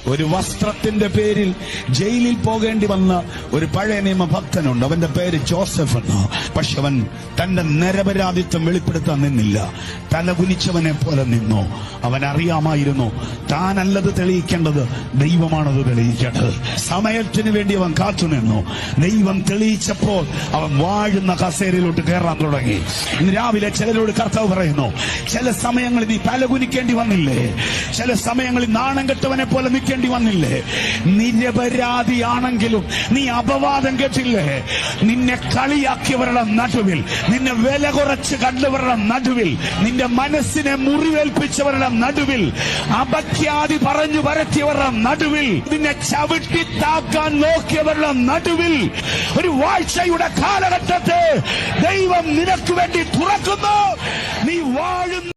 ഒരു വസ്ത്രത്തിന്റെ പേരിൽ ജയിലിൽ പോകേണ്ടി വന്ന ഒരു പഴയ നിയമ ഭക്തനുണ്ട്. അവന്റെ പേര് ജോസഫ് എന്ന്. പക്ഷെ അവൻ തന്റെ നിരപരാധിത്വം വെളിപ്പെടുത്താൻ നിന്നില്ല. തലകുനിച്ചവനെ പോലെ നിന്നു. അവൻ അറിയാമായിരുന്നു താനല്ലത് തെളിയിക്കേണ്ടത്, ദൈവമാണത് തെളിയിക്കേണ്ടത്. സമയത്തിന് വേണ്ടി അവൻ കാത്തുനിന്നു. ദൈവം തെളിയിച്ചപ്പോൾ അവൻ വാഴുന്ന കസേരയിലോട്ട് കയറാൻ തുടങ്ങി. ഇന്ന് രാവിലെ ചിലരോട് കർത്താവ് പറയുന്നു, ചില സമയങ്ങളിൽ നീ തലകുനിക്കേണ്ടി വന്നില്ലേ? ചില സമയങ്ങളിൽ നാണം കെട്ടവനെ പോലെ നിൽക്കേണ്ടി വന്നില്ലേ? നിരപരാധിയാണെങ്കിലും നീ അപവാദം കേട്ടില്ലേ? നിന്നെ കളിയാക്കിയവരുടെ നടുവിൽ, നിന്നെ വില കുറച്ച് കണ്ടവരുടെ നടുവിൽ, നിന്റെ മനസ്സിനെ മുറിവേൽപ്പിച്ചവരുടെ നടുവിൽ, അപഖ്യാതി പറഞ്ഞു പരത്തിയവരുടെ നടുവിൽ, നിന്നെ ചവിട്ടി താക്കാൻ നോക്കിയവരുടെ നടുവിൽ ഒരു വാഴ്ചയുടെ കാലഘട്ടത്തെ ദൈവം നിനക്ക് വേണ്ടി തുറക്കുന്നു. നീ വാഴുന്ന